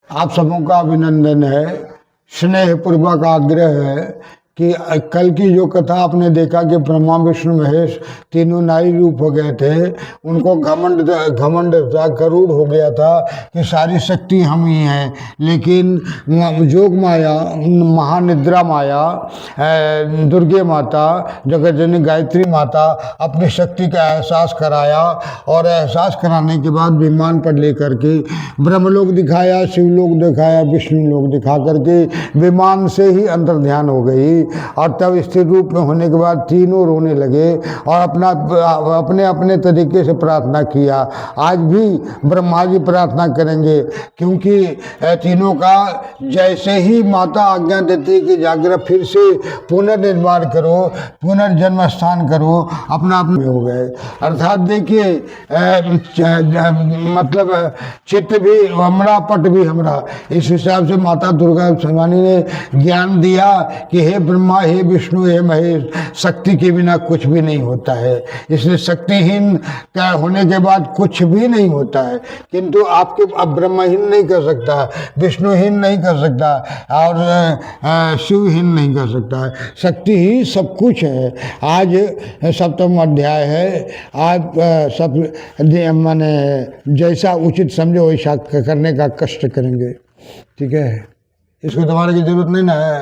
आप सबों का अभिनंदन है। स्नेहपूर्वक आग्रह है कि कल की जो कथा आपने देखा कि ब्रह्मा विष्णु महेश तीनों नारी रूप हो गए थे, उनको घमंड था, गरूड़ हो गया था कि सारी शक्ति हम ही हैं। लेकिन जोग माया, महानिद्रा माया, दुर्गे माता, जगत जननी गायत्री माता अपनी शक्ति का एहसास कराया और एहसास कराने के बाद विमान पर लेकर के ब्रह्मलोक दिखाया, शिवलोक दिखाया, विष्णु लोक दिखा करके विमान से ही अंतर ध्यान हो गई। और तब स्थिर रूप में होने के बाद तीनों रोने लगे और अपने अपने तरीके से प्रार्थना किया। आज भी ब्रह्मा जी प्रार्थना करेंगे, क्योंकि तीनों का जैसे ही माता आज्ञा देती है कि जागृत फिर से पुनर्निर्माण करो, पुनर्जन्म स्थान करो, अपना अपने हो गए। अर्थात देखिए मतलब चित्त भी हमरा, पट भी हमरा। इस हिसाब से माता दुर्गा भवानी ने ज्ञान दिया कि हे ब्रह्मा, हे विष्णु, हे महेश, शक्ति के बिना कुछ भी नहीं होता है। इसलिए शक्तिहीन का होने के बाद कुछ भी नहीं होता है। किंतु आपके अब ब्रह्महीन नहीं कर सकता, विष्णुहीन नहीं कर सकता और शिवहीन नहीं कर सकता है। शक्ति ही सब कुछ है। आज सप्तम अध्याय है। आप सब माने जैसा उचित समझो वैसा करने का कष्ट करेंगे, ठीक है। इसको दबाने की जरूरत नहीं ना है।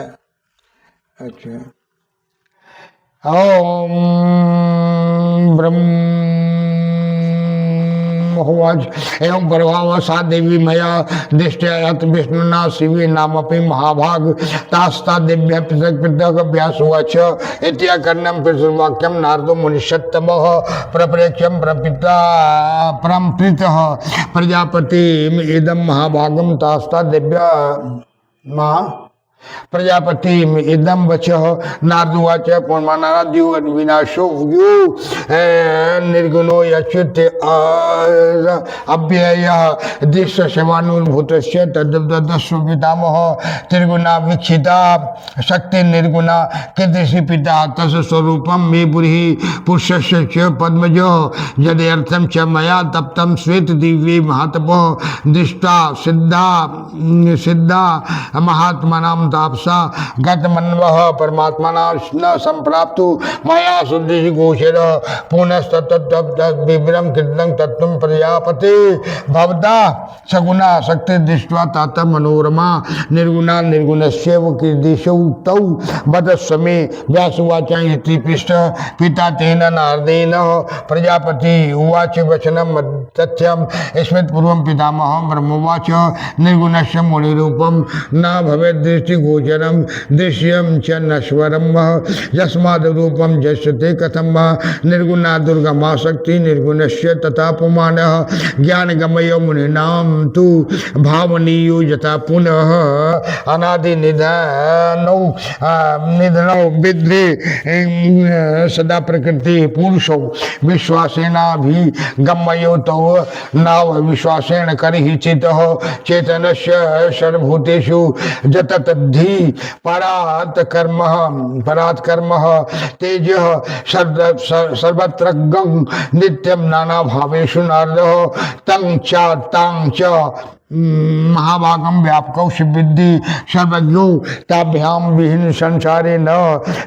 अच्छा, ओम ब्रह्म होवाच एवं प्रभाव सा देवी मया दृष्टि विष्णुना शिवी नामपि महाभाग तास्ता दिव्य पृथक पृथक अभ्यास हुआच इत्या कर्णम वाक्यम नारदो मुनिषत्तम प्रप्रेक्ष्यम प्रपिता परमप्रीत प्रजापति इदम महाभागम तास्ता दिव्य महा प्रजापति इदम वच नारदुवाच पौर्मानाद्यो विनाशो व्यू निर्गुणो यच्युत अव्यय दृश्य सेवानुभूत तदस्व पितामह त्रिगुणा वीक्षिता शक्ति निर्गुणा कीदृशी पिता तस् स्वरूपम मे बुरी पुरुषस्य च पद्मजो यदर्थम च मया तप्तम श्वेत दिव्ये महातपो दृष्टा सिद्धा महात्मनाम तापसा गतमन्वः परमात्मना न संप्राप्तु मया शुद्धि घोषेण पुनस्तत्तद्विवरं कृतं तत्त्वं प्रजापति भवता सगुणा शक्ति दृष्ट्वा तात मनोरमा निर्गुणा निर्गुणस्यैव कीदृशौ तौ वदस्व मे व्यासुवाच इति पृष्ठ पिता तेन नारदेन प्रजापति उवाच वचनं तथ्यं स्मृत पूर्वं पितामहं ब्रह्मोवाच निर्गुणस्य मुनिरूपं न भवेत् दृष्टि गोचरम दृश्यम च नश्वरम यस्माद् रूपम जस्यते कथम निर्गुणा दुर्गमा शक्ति निर्गुणस्य तथा पुमानः ज्ञान गमयो मुनिनाम तु भावनीयो यथा पुनः अनादि निधनौ विद्रे सदा प्रकृति पुरुषौ विश्वासेना भी गमयो तो नाव विश्वासेन करिहि चितः चेतनस्य सर्वभूतेषु जततद्धि परात् कर्म तेज सर्वत्रगं नित्यं नाना भावेषु नारदः तं च महाभागम व्यापकौ शिवविद्धि सर्वज्ञो ताभ्याम विहीन संसारे न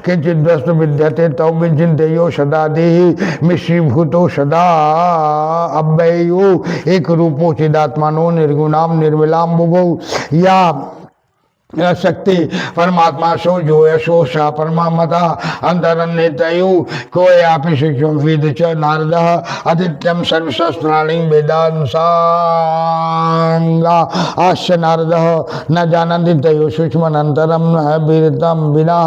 किंचित वस्तु विद्यते तौ विचिंतयो सदा देहि मिश्रीभूतो सदा अव्ययो एक रूपो चिदात्मानो निर्गुणाम निर्मलाम बुभौ या शक्ति परमात्मा सो जो यशो सा परमामता अंतरन्यतयु को यापि शिक्षम वेद च नारद आदित्यम सर्वशस्त्राणि वेदांसांगा आस्य नारद न जानन्ति तयो सूक्ष्मनन्तरं वीरतम विना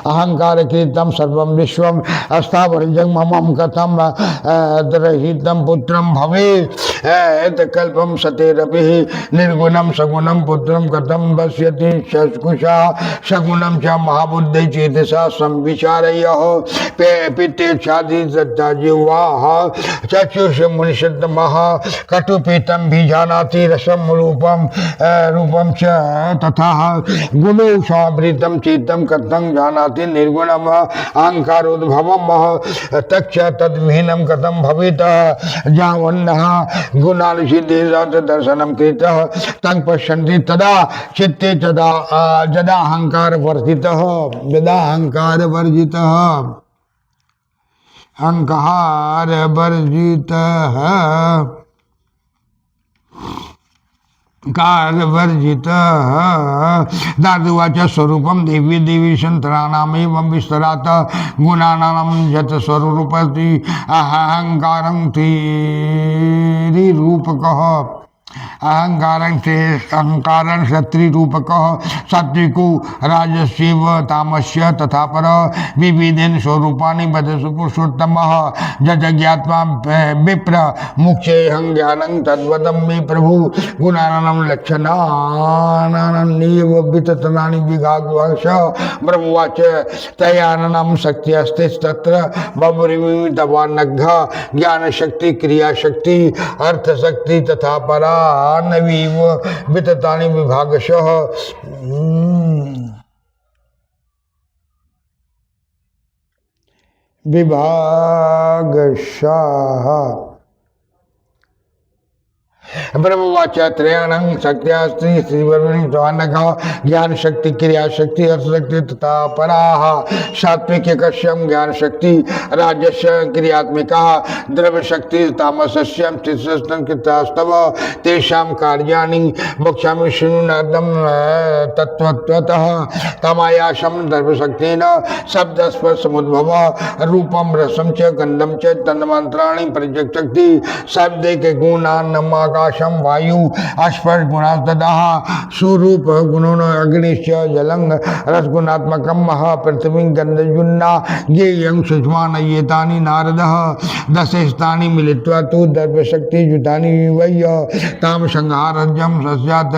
अहंकार कृतं सर्वं विश्वम अस्थावर जगममं कथम रहितं पुत्रं भवेत् कल्पं सतेरपि निर्गुणं सगुणं पुत्रं कथं पश्यति कुशा सगुणम च महाबुद्धि चेतसा संविचारय पितेक्षादि जिह्वाः चक्षुष मुनिषद्मः कटुपीतम भी जानाति रसम रूपम च तथा गुणो स्वावृतम चेतम कथं जानाति निर्गुणम अहंकारोद्भवम तच्च तद्विहीनं कथं भवेत् जावन्नः गुणानुसिद्धेषात् दर्शनं कृतः तं पश्यन्ति तदा चित्ते जदा अहङ्कारवर्जितः धातुवाच स्वरूपम देवी देवी संतराणामेवं विस्तरात गुणानां यत् स्वरूपति अहंकारं तेरी रूपकः अहंकारं शत्रुरूपकः सात्विको राजस्यैव तामस्य तथा पर विविधेन स्वरूपाणि वदसु पुरुषोत्तमः जज्ञात्मा विप्र मुख्येऽहं ज्ञानं तद्वदं मे प्रभु गुणानां लक्षणान्येव विततनानि विभागवश ब्रह्मवाच तयानां शक्ति अस्ति तत्र बभुरिमितवानघ ज्ञानशक्ति क्रियाशक्ति अर्थशक्ति तथा परा नवीव विततानि विभागशः ब्रह्मवाच त्रयाणां शक्त्यास्ति श्रीवर्णिका ज्ञान शक्ति क्रिया शक्ति अर्थ शक्ति तथा पराः सात्विकस्यं ज्ञान शक्ति राजस्य क्रियात्मिका द्रव्य शक्ति तामसस्यं चित्तस्तव तेषां कार्याणि वक्ष्यामि शृणुनादं तत्त्वतः तमायाशं द्रव्यशक्तेन शब्दस्पर्शमुद्भव रूपं रसं च गन्धं च तन्मात्राणि परिचक्षति शब्दैक गुणान् आकाशम वायु स्पर्श गुणास्तः स्वरूप गुणों अग्निश्च जलं रसगुणात्मकं महा पृथ्वी गंधजुन्ना ये यं सुषमान येतानि नारदः दशस्तानि मिलित्वा तु दर्पशक्ति युतानि वै ताम संहारज्यं सस्यात्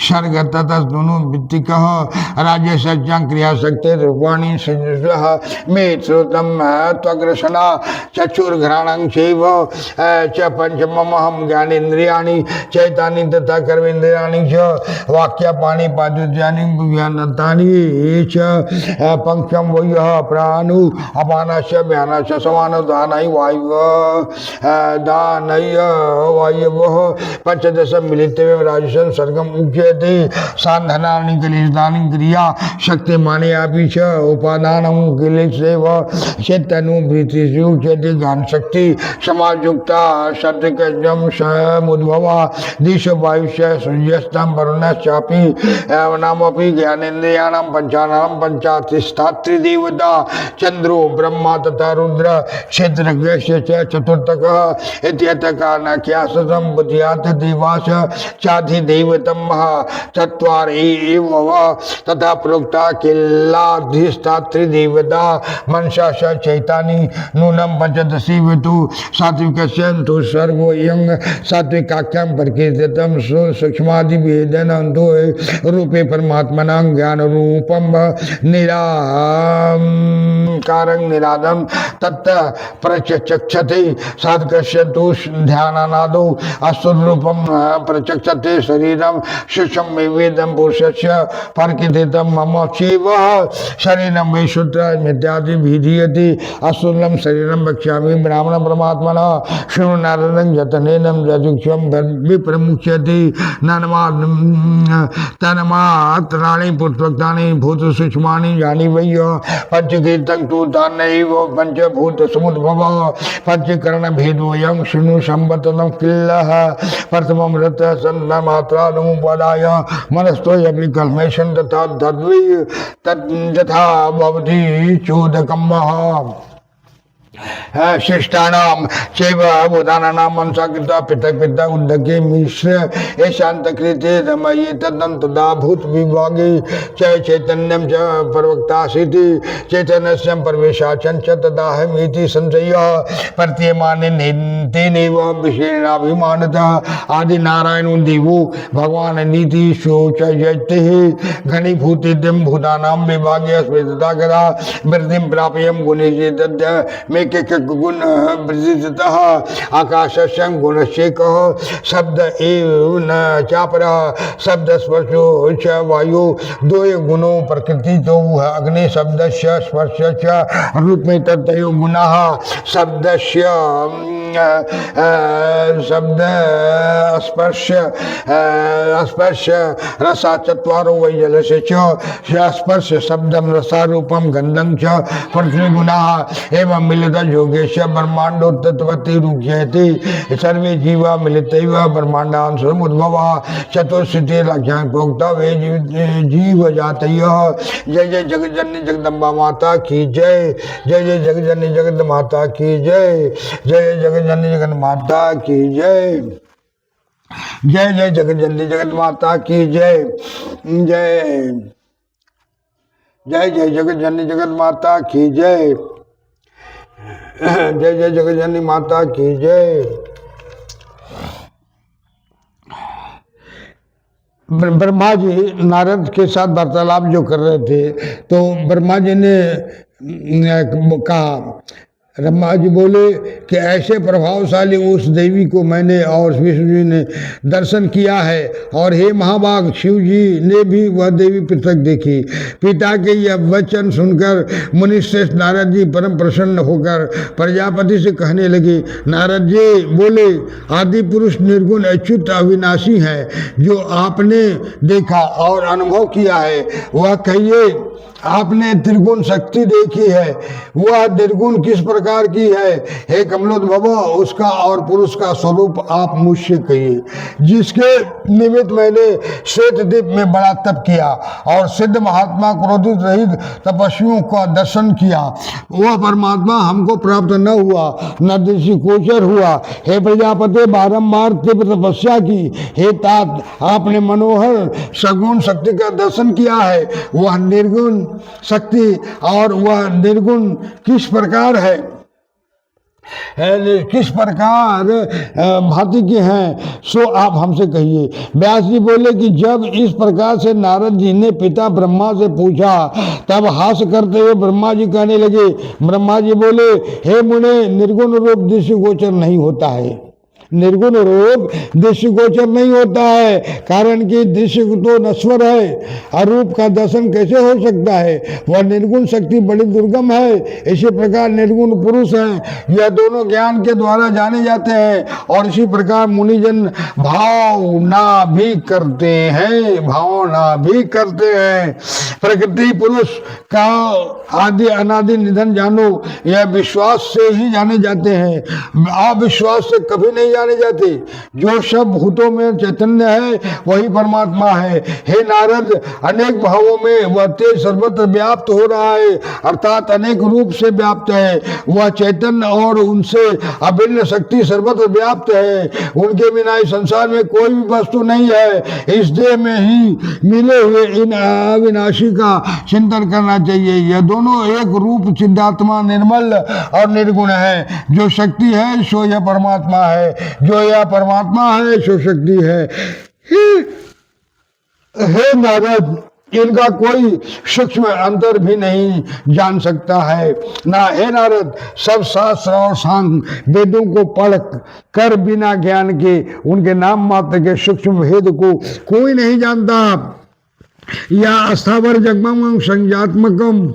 सर्गततस्तनु वित्तिकः राज्यसज्जां क्रियाशक्ति रूपाणि सृजः मे श्रुतं त्वग्रसना चक्षुर्घ्राणं चैव च पंचमहं ज्ञानेन्द्रियाणि चैतानि तथा कर्मेन्द्रियाणि च वाक्यपाणि पादुर्यानि ज्ञानतानि च पंचम वयः प्राणु अपानस्य व्यानस्य समानदानै वायवः पंचदश मिलित्वा राजसं सर्गं मुच्यते साधनानि क्लेशानि क्रिया शक्तिमाने अपि च उपादानं क्लेशेव चेतनुवृत्तिषु उच्यते ज्ञानशक्ति समायुक्ता शब्दकजं समुद्भवा दिश वायुष्य सूर्यस्तं वरुणश्चापि नामपि ज्ञानेन्द्रियाणां पंचानां पंचातिष्ठात्रिदेवता चंद्रो ब्रह्मा तथा रुद्र क्षेत्रज्ञस्य च चतुर्थकः इत्यतकानाख्यासं बुद्ध्यात् देवास चाधिदैवतं महा चत्वार एव तथा प्रोक्ता किल्लाधिष्ठात्रिदेवता मनसा च चैतानि नूनं पंचदशी वतु सात्विकस्य तु सर्वोऽयं सात्विकाख्यं प्रकीर्तितं सूक्ष्मादि वेदनंतो रूपे परमात्मनां ज्ञान रूपं निराकारं निरादं तत् प्रचक्षते साधकस्य तु ध्यानानादौ अस्वरूपं प्रचक्षते शरीरं सूक्ष्मं वेदं पुरुषस्य प्रकीर्तितं मम चैव शरीरं वै सूत्रमित्यादि विधीयते अस्वरूपं शरीरं वक्ष्यामि ब्राह्मण परमात्मनः शृणु नारदं यतनेनं रजुक्षं विप्रमुच्यते तन्मात्राणि पूर्वोक्तानि भूतसूक्ष्मानि यानि वै पंचकीर्तं तु तान्नैव पंचभूतसमुद्भवः पंचकरणभेदोऽयं शृणु संवदनं किल्लः प्रथमं रतः सन्नमात्रानुपदाय मनस्तो यपि कल्मेषं तथा तद्वै तथा भवति चोदकं शिष्टानां चैव भूतानां मनसा कृता पृथक पृथक उद्दके मिश्र शांतकृते रमये तदं तदा भूत विभागे च चैतन्यं च प्रवक्तासीति चैतन्यस्य प्रवेशाचं च तदाहमिति संशयः प्रतीयमाने तेनैव विशेषाभिमानतः आदिनारायणो देवो भगवान् नीति शोचयतिः घनीभूतिं भूतानां विभागे स्मृतता कदा वृद्धिं प्राप्यं गुणे तद्य मे गुण वृद्धितः आकाशस्य गुणस्येकः शब्द एव न चापरः शब्द स्पर्शो च वायु दो गुणों प्रकृति तो अग्नि शब्दस्य स्पर्शस्य रूप में तद्वयो गुणाः शब्दस्य शब्द स्पर्श स्पर्श रसा चत्वारो वै जलस्य च स्पर्श शब्दम रसारूपम गंधं च पृथ्वी गुणाः एवं मिलित योगेश ब्रह्मांडो तत्वति रुच्यते सर्वे जीवा मिलितैव ब्रह्मांडान् समुद्भवा चतुर्स्थिति लक्ष्यान् प्रोक्ता वे जीव जातयः। जय जय जगज्जननी जगदम्बा माता की जय। जय जय जगज्जननी जगत माता की जय। जय जय जगज्जननी जगत माता की जय। जय जय जगज्जननी जगत माता की जय। जय जय जय जगज्जननी जगत माता की जय। जय जय जगज्जननी माता की जय। ब्रह्मा जी नारद के साथ वार्तालाप जो कर रहे थे तो ब्रह्मा जी ने कहा, ब्रह्मा जी बोले कि ऐसे प्रभावशाली उस देवी को मैंने और विष्णु जी ने दर्शन किया है और हे महाभाग शिव जी ने भी वह देवी पृथक देखी। पिता के यह वचन सुनकर मुनिश्रेष्ठ नारद जी परम प्रसन्न होकर प्रजापति से कहने लगे। नारद जी बोले, आदि पुरुष निर्गुण अच्युत अविनाशी है, जो आपने देखा और अनुभव किया है वह कहिए। आपने त्रिगुण शक्ति देखी है, वह निर्गुण किस प्रकार की है? हे कमलोद्भव, उसका और पुरुष का स्वरूप आप मुझसे कहिए। जिसके निमित्त मैंने श्वेत द्वीप में बड़ा तप किया और सिद्ध महात्मा क्रोधित रहित तपस्वियों का दर्शन किया, वह परमात्मा हमको प्राप्त न हुआ, न दृष्टिगोचर हुआ। हे प्रजापति, बारंबार तीव्र तपस्या की। हे तात, आपने मनोहर सगुण शक्ति का दर्शन किया है, वह निर्गुण शक्ति और वह निर्गुण किस प्रकार है, किस प्रकार भांति के हैं, सो आप हमसे कहिए। व्यास जी बोले कि जब इस प्रकार से नारद जी ने पिता ब्रह्मा से पूछा तब हास करते हुए ब्रह्मा जी कहने लगे। ब्रह्मा जी बोले, हे मुने, निर्गुण रूप दृष्टिगोचर नहीं होता है। निर्गुण रूप दृष्टिगोचर नहीं होता है, कारण कि दृश्य तो नश्वर है, अरूप का दर्शन कैसे हो सकता है? वह निर्गुण शक्ति बड़ी दुर्गम है। इसी प्रकार निर्गुण पुरुष है, यह दोनों ज्ञान के द्वारा जाने जाते हैं। और इसी प्रकार मुनिजन भावना भी करते हैं, भावना भी करते हैं। प्रकृति पुरुष का आदि अनादि निधन जानो, यह विश्वास से ही जाने जाते हैं, अविश्वास से कभी नहीं जाने जाते। जो सब भूतों में चैतन्य है वही परमात्मा है। हे नारद, अनेक भावों में वह तेज सर्वत्र व्याप्त हो रहा है, अर्थात अनेक रूप से व्याप्त है। वह चैतन्य और उनसे अभिन्न शक्ति सर्वत्र व्याप्त है। उनके बिना इस संसार में कोई भी वस्तु नहीं है। इस देह में ही मिले हुए इन अविनाशी का चिंतन करना चाहिए। यह दोनों एक रूप चिदात्मा निर्मल और निर्गुण है। जो शक्ति है सो यह परमात्मा है, जो यह परमात्मा है सो शक्ति है। हे नारद, इनका कोई सूक्ष्म अंतर भी नहीं जान सकता है ना। हे नारद, सब शास्त्र और सांख्य वेदों को पढ़ कर बिना ज्ञान के उनके नाम मात्र के सूक्ष्म भेद को कोई नहीं जानता। या अस्थावर जगमम संज्ञात्मकम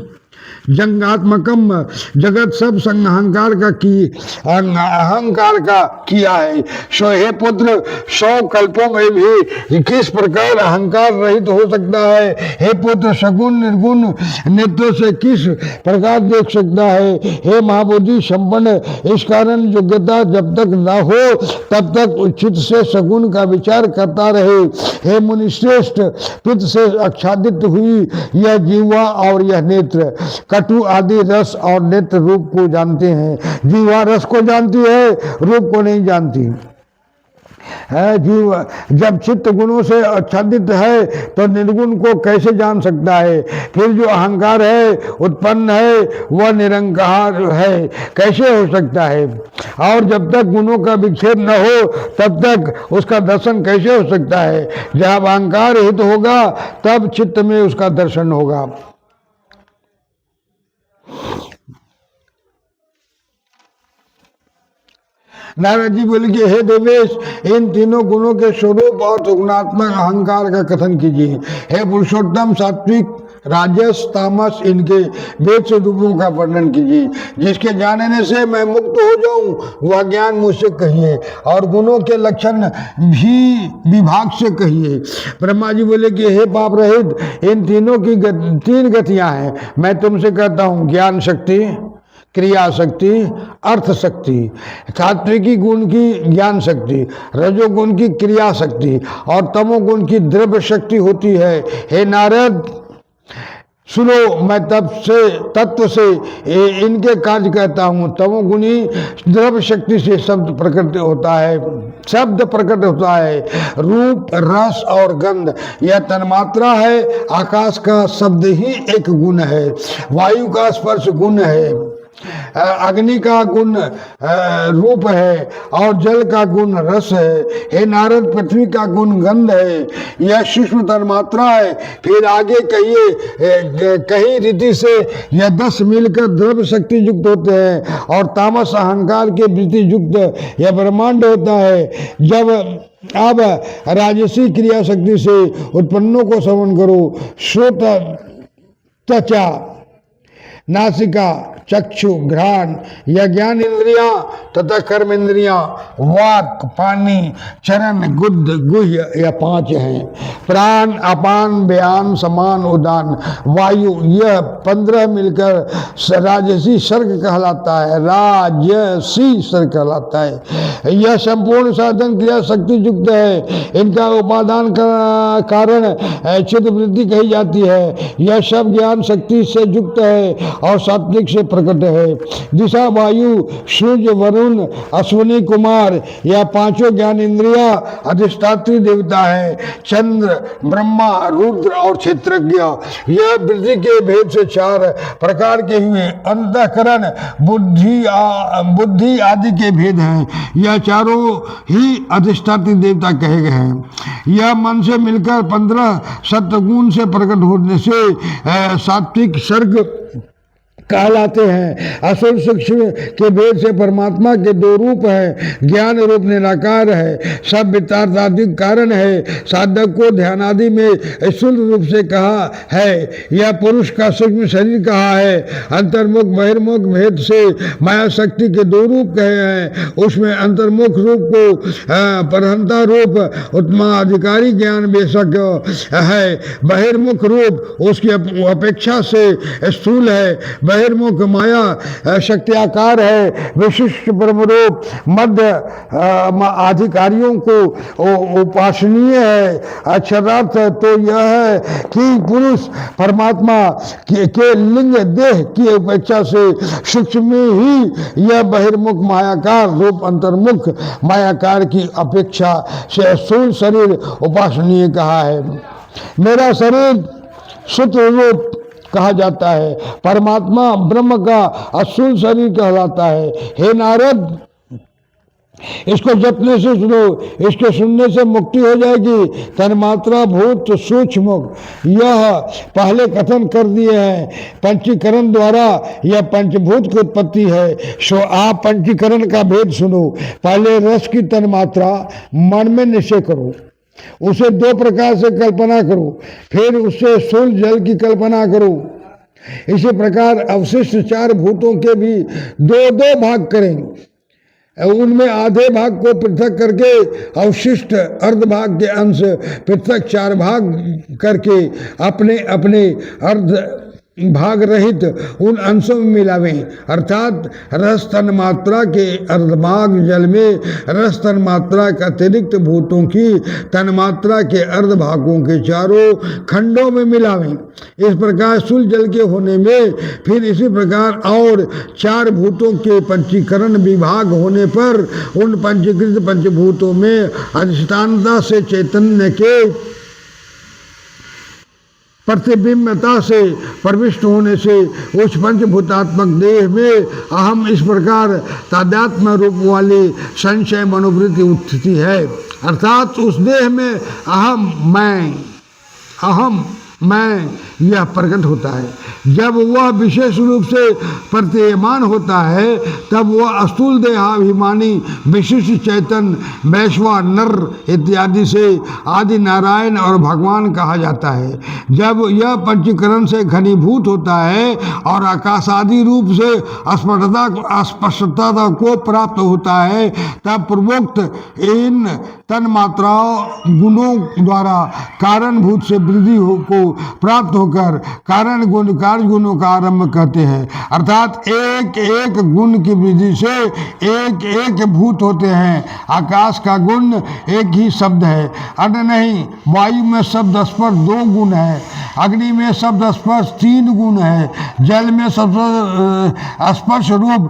जंगात्मकम जगत सब संग अहंकार का किया है। सो हे पुत्र, 100 कल्पों में भी किस प्रकार अहंकार रहित हो सकता है? हे पुत्र, सगुण निर्गुण नेत्रों से किस प्रकार देख सकता है? हे महाबुद्धि संपन्न, इस कारण योग्यता जब तक न हो तब तक उचित से सगुण का विचार करता रहे। हे मुनिश्रेष्ठ, पित्त से आच्छादित हुई यह जीवा और यह नेत्र कटु आदि रस और नेत्र रूप को जानते हैं। जीवा रस को जानती है, रूप को नहीं जानती है। जीव जब चित्त गुणों से आच्छादित है तो निर्गुण को कैसे जान सकता है? फिर जो अहंकार है उत्पन्न है वह निरंकार है, कैसे हो सकता है? और जब तक गुणों का विक्षेप न हो तब तक उसका दर्शन कैसे हो सकता है? जब अहंकार हित होगा तब चित्त में उसका दर्शन होगा। नारद जी बोले कि हे देवेश, इन तीनों गुणों के स्वरूप और गुणात्मक अहंकार का कथन कीजिए। हे पुरुषोत्तम, सात्विक राजस तामस इनके भेद से रूपों का वर्णन कीजिए। जिसके जानने से मैं मुक्त हो जाऊं वह ज्ञान मुझसे कहिए, और गुणों के लक्षण भी विभाग से कहिए। ब्रह्मा जी बोले कि हे पाप रहित, इन तीनों की तीन गतियां हैं। मैं तुमसे कहता हूं ज्ञान शक्ति, क्रिया शक्ति, अर्थ शक्ति। सात्विकी गुण की ज्ञान शक्ति, रजोगुण की क्रिया शक्ति और तमोगुण की द्रव्य शक्ति होती है। हे नारद सुनो, मैं तत्व से इनके कार्य कहता हूँ। तमोगुणी द्रव्य शक्ति से शब्द प्रकट होता है, शब्द प्रकट होता है। रूप, रस और गंध यह तन्मात्रा है। आकाश का शब्द ही एक गुण है, वायु का स्पर्श गुण है, अग्नि का गुण रूप है और जल का गुण रस है। हे नारद, पृथ्वी का गुण गंध है, यह सूक्ष्म तन्मात्रा है। फिर आगे कहिए, कहीं रीति से यह 10 मिलकर द्रव्य शक्ति युक्त होते हैं, और तामस अहंकार के वृत्ति युक्त यह ब्रह्मांड होता है। जब अब राजसी क्रिया शक्ति से उत्पन्नों को श्रवण करो। श्रोत, त्वचा, नासिका, चक्षु, घ्राण या ज्ञान इंद्रियां तथा कर्म इंद्रियां, वाक, पानी, चरण, गुद्ध, गुह्य या 5 हैं। प्राण, अपान, व्यान, समान, उदान, वायु यह 15 मिलकर राजसी सर्ग कहलाता है, राजसी सर्ग कहलाता है। यह संपूर्ण साधन क्रिया शक्ति युक्त है। इनका उपादान का कारण चित्त वृत्ति कही जाती है। यह सब ज्ञान शक्ति से युक्त है और सात्विक से प्रकट है। दिशा, वायु, सूर्य, वरुण, अश्विनी कुमार यह 5 ज्ञान इंद्रिया अधिष्ठात्री देवता है। चंद्र, ब्रह्मा, रुद्र और क्षेत्रज्ञ यह वृद्धि के भेद से 4 प्रकार के हुए। अंतःकरण, बुद्धि आदि के भेद हैं। यह चारों ही अधिष्ठात्री देवता कहे गए हैं। यह मन से मिलकर 15 सत्वगुण से प्रकट होने से सात्विक सर्ग कहलाते हैं। असुर सूक्ष्म के भेद से परमात्मा के 2 रूप हैं, ज्ञान रूप निराकार है, सब वितार्थादिक कारण है। साधक को ध्यान आदि में स्थूल रूप से कहा है। यह पुरुष का सूक्ष्म शरीर कहा है। अंतर्मुख बहिर्मुख भेद से माया शक्ति के 2 रूप कहे हैं। उसमें अंतर्मुख रूप को परहंता रूप उत्तमाधिकारी ज्ञान बेशक है। बहिर्मुख रूप उसकी अपेक्षा से स्थूल है। बहिर्मुख माया शक्तियाकार है। विशिष्ट ब्रह्मरूप मध्य अधिकारियों को उपासनीय है। अक्षरार्थ तो यह है कि पुरुष परमात्मा के लिंग देह की अपेक्षा से सूक्ष्म ही यह बहिर्मुख मायाकार रूप अंतर्मुख मायाकार की अपेक्षा से स्थूल शरीर उपासनीय कहा है। मेरा शरीर सूत्र रूप कहा जाता है। परमात्मा ब्रह्म का अस्थूल शरीर कहलाता है। हे नारद, इसको जपने से सुनो, इसके सुनने से मुक्ति हो जाएगी। तन्मात्रा, भूत, सूक्ष्म यह पहले कथन कर दिए हैं। पंचीकरण द्वारा यह पंचभूत की उत्पत्ति है। सो आप पंचीकरण का भेद सुनो। पहले रस की तन्मात्रा मन में निश्चय करो, उसे 2 प्रकार से कल्पना करो, फिर उससे स्थूल जल की कल्पना करो। इसी प्रकार अवशिष्ट 4 भूतों के भी 2-2 भाग करेंगे। उनमें आधे भाग को पृथक करके अवशिष्ट अर्ध भाग के अंश पृथक 4 भाग करके अपने अपने अर्ध भाग रहित उन अंशों में मिलावें। अर्थात रस तन मात्रा के अर्धभाग जल में, रस तन मात्रा के अतिरिक्त भूतों की तन मात्रा के अर्ध भागों के 4 खंडों में मिलावें। इस प्रकार स्थूल जल के होने में फिर इसी प्रकार और 4 भूतों के पंचीकरण विभाग होने पर उन पंचीकृत पंचभूतों में अधिष्ठानता से चैतन्य के प्रतिबिंबता से प्रविष्ट होने से उस पंचभूतात्मक देह में अहम इस प्रकार तादात्म्य रूप वाली संशय मनोवृत्ति उठती है। अर्थात उस देह में अहम, मैं, अहम में यह प्रकट होता है। जब वह विशेष रूप से प्रतीयमान होता है तब वह स्थूल देहाभिमानी विशिष्ट चैतन वैश्वा नर इत्यादि से आदि नारायण और भगवान कहा जाता है। जब यह पंचीकरण से घनीभूत होता है और आकाशादि रूप से स्पष्टता को प्राप्त होता है तब पूर्वोक्त इन तन्मात्राओं गुणों द्वारा कारणभूत से वृद्धि को प्राप्त होकर कारण गुण कार्य गुणों का आरंभ कहते हैं। अर्थात एक एक गुण की वृद्धि से एक एक भूत होते हैं। आकाश का गुण एक ही शब्द है, अन्य नहीं। वायु में शब्द स्पर्श 2 गुण है, अग्नि में शब्द स्पर्श 3 गुण है, जल में शब्द स्पर्श रूप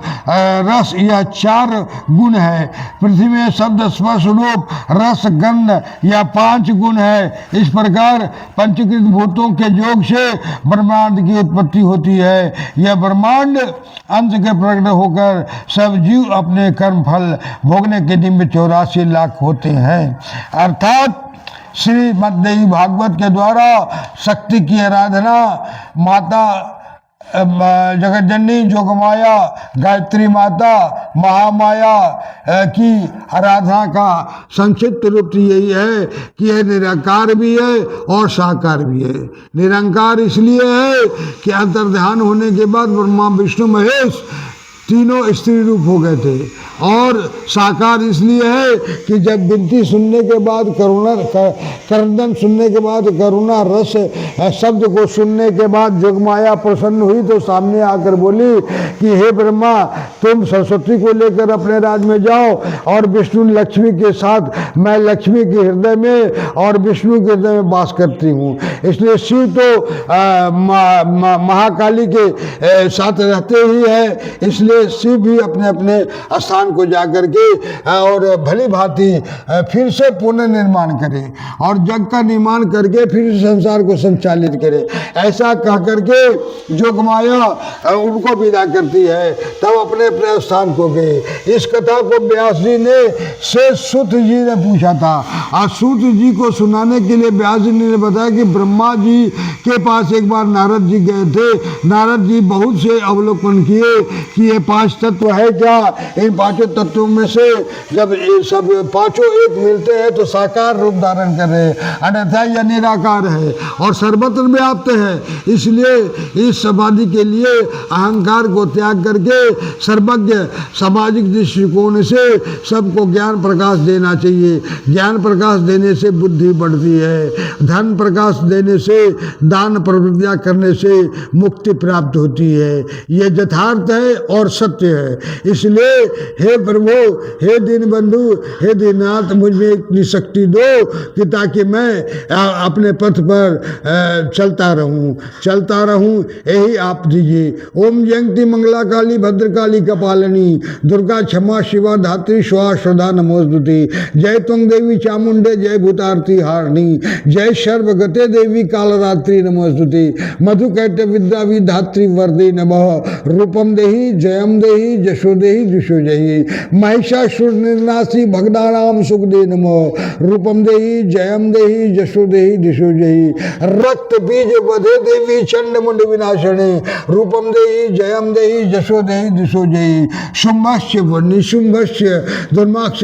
रस यह 4 गुण है, पृथ्वी में शब्द स्पर्श रूप रस गंध या 5 गुण है। इस प्रकार पंचीकृत भूतों के योग से ब्रह्मांड की उत्पत्ति होती है। यह ब्रह्मांड अंश के प्रकट होकर सब जीव अपने कर्म फल भोगने के निमित्त 84 लाख होते हैं। अर्थात श्रीमद्देवी भागवत के द्वारा शक्ति की आराधना माता जगत जननी जोगमाया गायत्री माता महामाया की आराधना का संक्षिप्त रूप यही है कि यह निराकार भी है और साकार भी है। निरंकार इसलिए है कि अंतर्ध्यान होने के बाद ब्रह्मा विष्णु महेश तीनों स्त्री रूप हो गए थे, और साकार इसलिए है कि जब विनती सुनने के बाद क्रंदन सुनने के बाद करुणा रस शब्द को सुनने के बाद जोगमाया प्रसन्न हुई तो सामने आकर बोली कि हे ब्रह्मा, तुम सरस्वती को लेकर अपने राज में जाओ और विष्णु लक्ष्मी के साथ मैं लक्ष्मी के हृदय में और विष्णु के हृदय में वास करती हूँ। इसलिए शिव तो महाकाली के साथ रहते ही है, इसलिए शिव भी अपने अपने स्थान को जाकर के और भली भांति फिर से पुनर्निर्माण करे और जग का निर्माण करके फिर संसार को संचालित करे। ऐसा कह करके जोगमाया उनको विदा करती है, तब अपने अपने स्थान को गए। इस कथा को व्यास जी ने से सूत जी ने पूछा था, और सूत जी को सुनाने के लिए व्यास जी ने बताया कि ब्रह्मा जी के पास एक बार नारद जी गए थे। नारद जी बहुत से अवलोकन किए कि ये 5 तत्व है क्या, इन 5 तत्वों में से जब ये सब 5 एक मिलते हैं तो साकार रूप धारण कर रहे हैं, अन्यथा यह निराकार है और सर्वत्र व्याप्त है। इसलिए इस समाधि के लिए अहंकार को त्याग करके सर्वज्ञ सामाजिक दृष्टिकोण से सबको ज्ञान प्रकाश देना चाहिए। ज्ञान प्रकाश देने से बुद्धि बढ़ती है, धन प्रकाश देने से दान प्रवृत्तियां करने से मुक्ति प्राप्त होती है। यह यथार्थ है और सत्य है। इसलिए हे प्रभु, हे दीनबंधु, हे दीननाथ, मुझ में इतनी शक्ति दो कि ताकि मैं अपने पथ पर चलता रहूं, यही आप दीजिए। ओम जयंती मंगला काली भद्रकाली कपालिनी दुर्गा क्षमा शिवा धात्री स्वाहा श्रद्धा नमोस्तुते। जय त्वं देवी चामुंडे जय भूतारती हारिणी जय सर्वगते देवी कालरात्रि नमोस्तुते। मधुकैट विद्या विधात्री वरदे नमः। रूपम देहि जयम देहि जशो देहि दिशो जयी। महिषासुर निर्नाशी भगदानाम सुख दे नमः। रूपम देहि जयम देहि जशो देहि दिशो जयी। रक्त बीज वधे देवी चंड मुंड विनाशने। रूपम देहि जयम देहि जशो देहि दिशो जयी। शुंभस्य निशुंभस्य दुर्माक्ष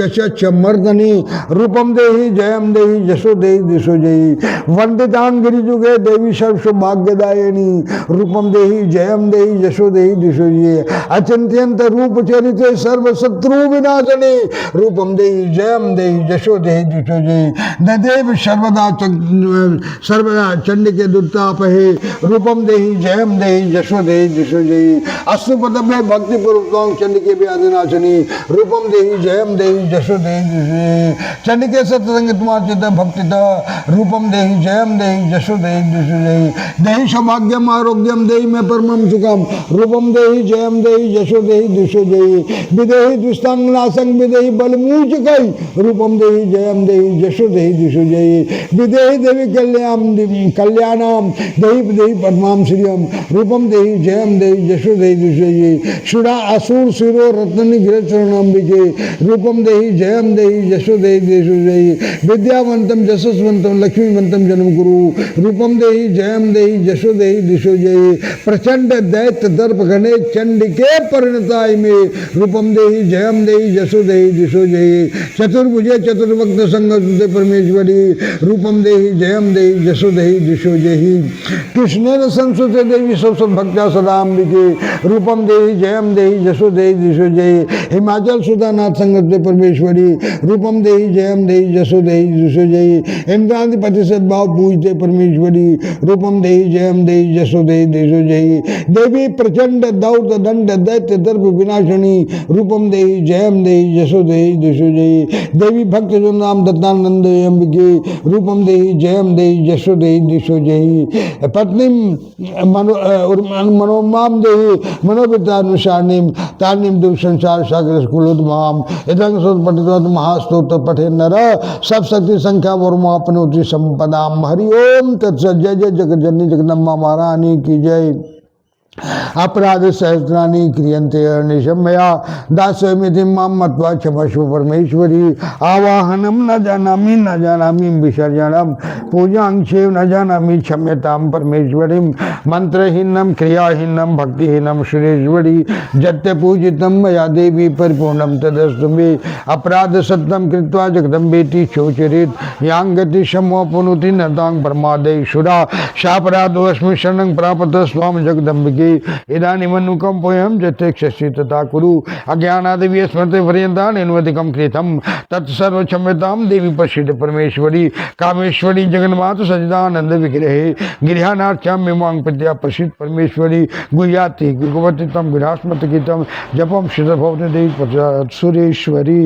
मर्दनी। रूपम देहि जयम देहि जशो देहि दिशो जयी। वंदितां गिरिजुगे देवी सर्व सौभाग्यदायिनी। रूपम देहि जयम देहि जशो देहि दिशो जयी। अचिंत्यंत रूप चरिते सर्व शत्रु विनाशनी। रूपम देहि जयम देहि जशो देहि दिशो जयी। नदेव सर्वदा चंड के दुर्तापहे। रूपम देहि जयम देहि जशो देहि दिशो जयी। अस्तुपद में भक्ति पूर्वक चंड के व्याधिनाशनी। रूपम देहि जयम देहि जशो देहि दिशो जयी। चंड के सत्संग तुम्हार चित भक्ति रूपम देहि जयम देहि जशो देहि दिशो जयी। देहि सौभाग्यम आरोग्यम देहि में परमम सुखम। रूपम देहि जयम देहि जशो देहि दिशो जयी। विदेहि दुष्टांग नाशं विदेहि बलमूच कई। रूपम देहि जयम देहि जशो देहि दिशो जयी। विदेहि देवी कल्याणम देहि देहि पद्माम श्रियम। रूपम देहि जयम देहि जशो देहि दिशो जयी। शुरा असुर शिरो रत्न गिर चरणंबिके। रूपम देहि जयम देहि जशो देहि दिशो जयी। विद्यावंतम जशस्वंतम लक्ष्मीवंतम जन्म गुरु। रूपम देहि जयम देहि जशो देहि दिशो जयी प्रचंड दैत्य दर्प गणे चंडिके परिणताय में रूपम देहि जयम देहि जशो देहि दिशो जयी चतुर्भुजे चतुर्भक्त संग सुते परमेश्वरी रूपम देहि जयम देहि जशो देहि दिशो जयी कृष्णेन संसुते देवी सब भक्त्या सदाम्बिके रूपम देहि जयम देहि जशो देहि दिशो जयी हिमाचल सुधानाथ संगते परमेश्वरी रूपम देहि जयम देहि जशो देहि दिशो जयी इंद्राधिपति सद्भाव पूजते परमेश्वरी रूपम देहि जयम देहि जशो देहि दिशो जयी देवी प्रचंड दौत दंड दैत्य दर्प विनाशिनी रूपम देहि जयम देहि जशो देहि दिशो जयी देवी भक्त जो नाम दत्तानंद अंबिके रूपम देहि जयम देहि जशो देहि दिशो जयी पत्नी मनोमाम देहि मनोवितानुसारिणीम तारिणीम दुख संसार सागर कुलोद्माम इदं सुपठित महास्तोत्र पठे नर सब शक्ति संख्या वर्मापनोति संपदाम हरि ओम तत्सत जय जय जगज्जननी जगदम्बा महारानी की जय अपराध सहस्राणी क्रियन्ते अनिशम मया दास्यमिति मां मत्वा क्षमस्व परमेश्वरी आवाहनम न जानामि विसर्जनम पूजांक्षेव न जानामि क्षम्यतां परमेश्वरी मंत्रहीनम क्रियाहीनम भक्तिहीनम सुरेश्वरी जत्य पूजितम मया देवी परिपूर्णम तदस्तु मे अपराध सत्यम कृत्वा जगदम्बेति शोचरित यांगति समो पुनुति नतांग प्रमादे सुरा शापराधोस्मि शरणं प्रापत स्वाम जगदम्बिके इदानीमनुकंपोयम जत्यक्षसि तथा कुरु अज्ञानादिव्य स्मृति पर्यन्ता निर्वधिकं कृतं तत्सर्व क्षम्यतां देवी पश्यति परमेश्वरी कामेश्वरी जगन्माता सच्चिदानंद विग्रहे गिरहानार्चां मिमां प्रत्या प्रसिद्ध परमेश्वरी गुह्याति गुगवति तं विरास्मत गीतं जपम शिव भवति देवी सुरेश्वरी।